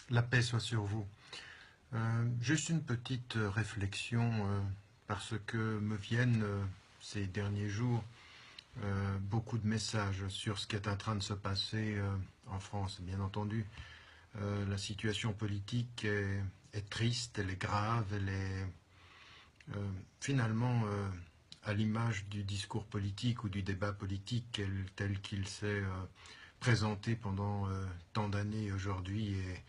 La paix soit sur vous. Juste une petite réflexion, parce que me viennent ces derniers jours beaucoup de messages sur ce qui est en train de se passer en France. Bien entendu, la situation politique est triste, elle est grave, elle est finalement à l'image du discours politique ou du débat politique tel qu'il s'est présenté pendant tant d'années aujourd'hui. Et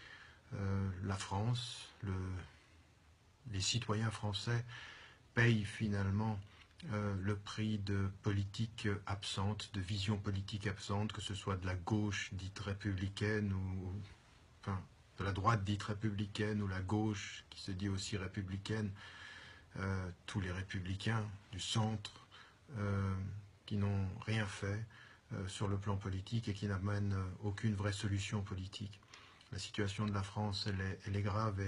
la France, les citoyens français payent finalement le prix de politique absente, de vision politique absente, que ce soit de la gauche dite républicaine ou enfin, de la droite dite républicaine ou la gauche qui se dit aussi républicaine, tous les républicains du centre qui n'ont rien fait sur le plan politique et qui n'amènent aucune vraie solution politique. La situation de la France, elle est grave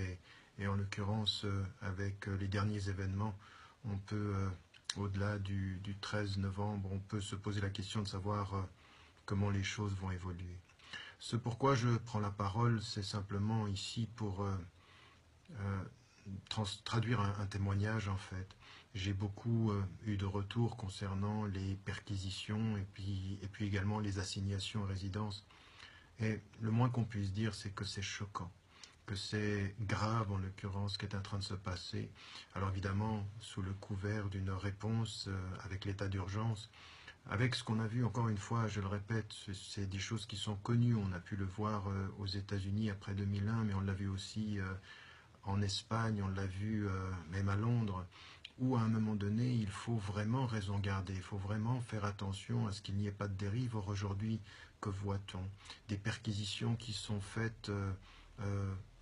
et en l'occurrence, avec les derniers événements, on peut, au-delà du 13 novembre, on peut se poser la question de savoir comment les choses vont évoluer. Ce pourquoi je prends la parole, c'est simplement ici pour traduire un témoignage en fait. J'ai beaucoup eu de retours concernant les perquisitions et puis également les assignations à résidence. Et le moins qu'on puisse dire, c'est que c'est choquant, que c'est grave en l'occurrence ce qui est en train de se passer. Alors évidemment, sous le couvert d'une réponse avec l'état d'urgence, avec ce qu'on a vu, encore une fois, je le répète, c'est des choses qui sont connues. On a pu le voir aux États-Unis après 2001, mais on l'a vu aussi en Espagne, on l'a vu même à Londres, où à un moment donné, il faut vraiment raison garder, il faut vraiment faire attention à ce qu'il n'y ait pas de dérive. Or aujourd'hui, que voit-on? Des perquisitions qui sont faites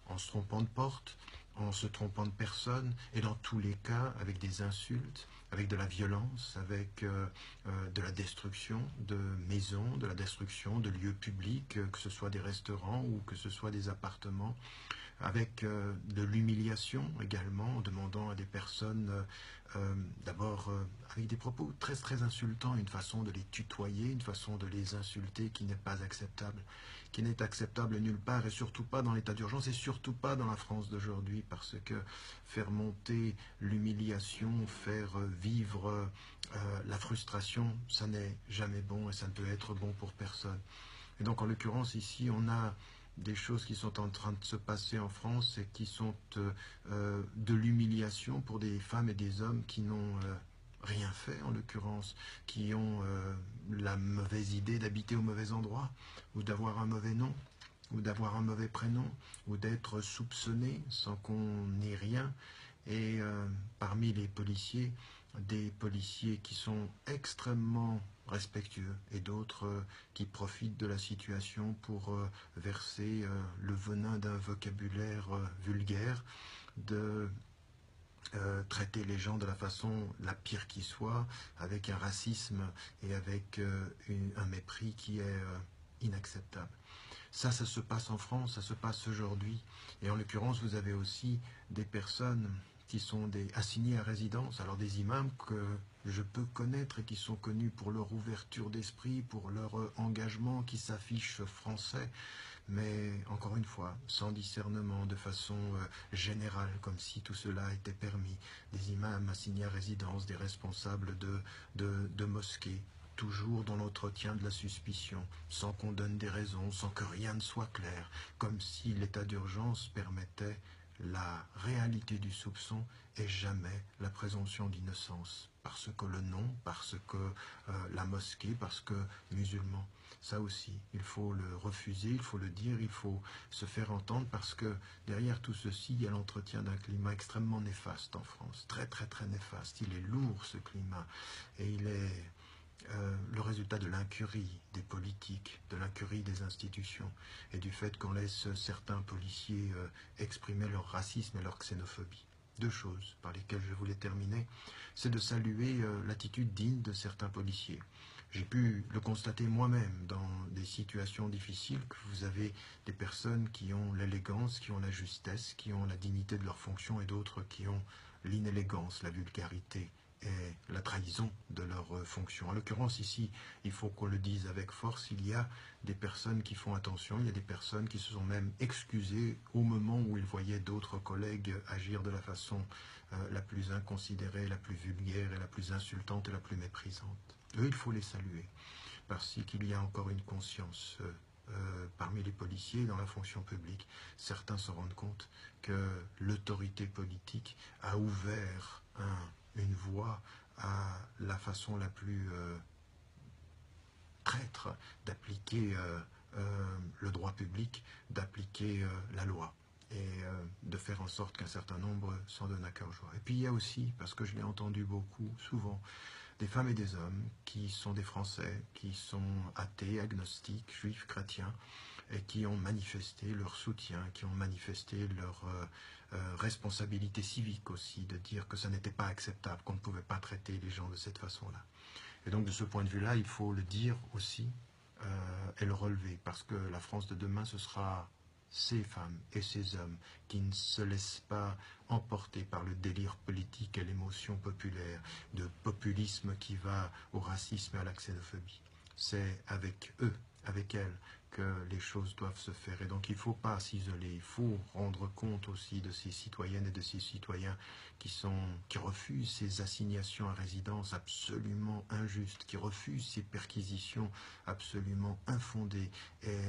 en se trompant de porte, en se trompant de personne, et dans tous les cas avec des insultes, avec de la violence, avec de la destruction de maisons, de la destruction de lieux publics, que ce soit des restaurants ou que ce soit des appartements, avec de l'humiliation également, en demandant à des personnes, d'abord avec des propos très très insultants, une façon de les tutoyer, une façon de les insulter qui n'est pas acceptable, qui n'est acceptable nulle part et surtout pas dans l'état d'urgence et surtout pas dans la France d'aujourd'hui, parce que faire monter l'humiliation, faire vivre la frustration, ça n'est jamais bon et ça ne peut être bon pour personne. Et donc en l'occurrence ici on a des choses qui sont en train de se passer en France et qui sont de l'humiliation pour des femmes et des hommes qui n'ont rien fait en l'occurrence, qui ont la mauvaise idée d'habiter au mauvais endroit, ou d'avoir un mauvais nom, ou d'avoir un mauvais prénom, ou d'être soupçonné sans qu'on n'ait rien. Et parmi les policiers, des policiers qui sont extrêmement respectueux et d'autres qui profitent de la situation pour verser le venin d'un vocabulaire vulgaire, de traiter les gens de la façon la pire qui soit, avec un racisme et avec un mépris qui est inacceptable. Ça se passe en France, ça se passe aujourd'hui. Et en l'occurrence, vous avez aussi des personnes qui sont assignées à résidence, alors des imams que je peux connaître et qui sont connus pour leur ouverture d'esprit, pour leur engagement, qui s'affichent français, mais encore une fois, sans discernement, de façon générale, comme si tout cela était permis. Des imams assignés à résidence, des responsables de mosquées, toujours dans l'entretien de la suspicion, sans qu'on donne des raisons, sans que rien ne soit clair, comme si l'état d'urgence permettait la réalité du soupçon et jamais la présomption d'innocence. Parce que le nom, parce que la mosquée, parce que musulman. Ça aussi, il faut le refuser, il faut le dire, il faut se faire entendre, parce que derrière tout ceci, il y a l'entretien d'un climat extrêmement néfaste en France, très très très néfaste. Il est lourd ce climat, et il est le résultat de l'incurie des politiques, de l'incurie des institutions, et du fait qu'on laisse certains policiers exprimer leur racisme et leur xénophobie. Deux choses par lesquelles je voulais terminer, c'est de saluer l'attitude digne de certains policiers. J'ai pu le constater moi-même dans des situations difficiles, que vous avez des personnes qui ont l'élégance, qui ont la justesse, qui ont la dignité de leur fonction, et d'autres qui ont l'inélégance, la vulgarité et la trahison de leur fonction. En l'occurrence, ici, il faut qu'on le dise avec force, il y a des personnes qui font attention, il y a des personnes qui se sont même excusées au moment où ils voyaient d'autres collègues agir de la façon la plus inconsidérée, la plus vulgaire et la plus insultante et la plus méprisante. Eux, il faut les saluer, parce qu'il y a encore une conscience parmi les policiers dans la fonction publique. Certains se rendent compte que l'autorité politique a ouvert une voie à la façon la plus traître d'appliquer le droit public, d'appliquer la loi et de faire en sorte qu'un certain nombre s'en donnent à cœur joie. Et puis il y a aussi, parce que je l'ai entendu beaucoup, souvent, des femmes et des hommes qui sont des Français, qui sont athées, agnostiques, juifs, chrétiens, et qui ont manifesté leur soutien, qui ont manifesté leur responsabilité civique aussi, de dire que ça n'était pas acceptable, qu'on ne pouvait pas traiter les gens de cette façon-là. Et donc de ce point de vue-là, il faut le dire aussi et le relever, parce que la France de demain, ce sera ces femmes et ces hommes qui ne se laissent pas emporter par le délire politique et l'émotion populaire, de populisme qui va au racisme et à la xénophobie. C'est avec eux, avec elles, que les choses doivent se faire. Et donc il ne faut pas s'isoler, il faut rendre compte aussi de ces citoyennes et de ces citoyens qui refusent ces assignations à résidence absolument injustes, qui refusent ces perquisitions absolument infondées et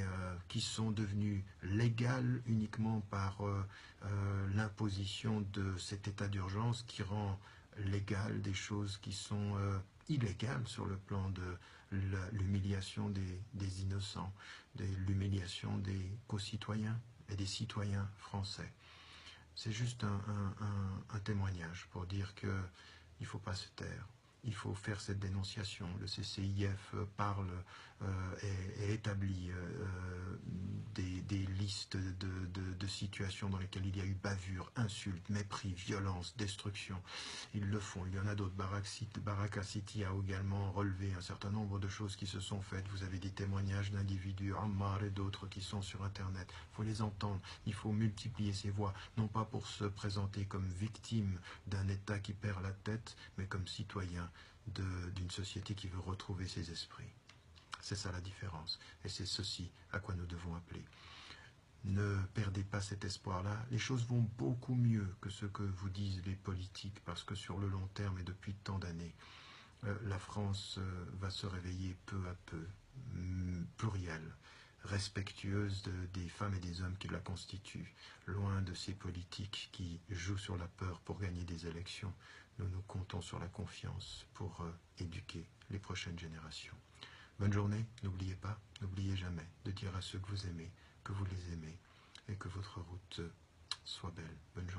qui sont devenues légales uniquement par l'imposition de cet état d'urgence qui rend légal des choses qui sont illégales sur le plan de l'humiliation des innocents, de l'humiliation des concitoyens et des citoyens français. C'est juste un témoignage pour dire qu'il ne faut pas se taire. Il faut faire cette dénonciation. Le CCIF parle et établit des listes de situations dans lesquelles il y a eu bavure, insultes, mépris, violence, destruction. Ils le font. Il y en a d'autres. Baraka City a également relevé un certain nombre de choses qui se sont faites. Vous avez des témoignages d'individus, Ammar et d'autres qui sont sur Internet. Il faut les entendre. Il faut multiplier ces voix, non pas pour se présenter comme victime d'un État qui perd la tête, mais comme citoyen d'une société qui veut retrouver ses esprits. C'est ça la différence. Et c'est ceci à quoi nous devons appeler. Ne perdez pas cet espoir-là. Les choses vont beaucoup mieux que ce que vous disent les politiques, parce que sur le long terme et depuis tant d'années, la France va se réveiller peu à peu, plurielle, respectueuse des femmes et des hommes qui la constituent, loin de ces politiques qui jouent sur la peur pour gagner des élections. Nous comptons sur la confiance pour éduquer les prochaines générations. Bonne journée, n'oubliez pas, n'oubliez jamais de dire à ceux que vous aimez, que vous les aimez, et que votre route soit belle. Bonne journée.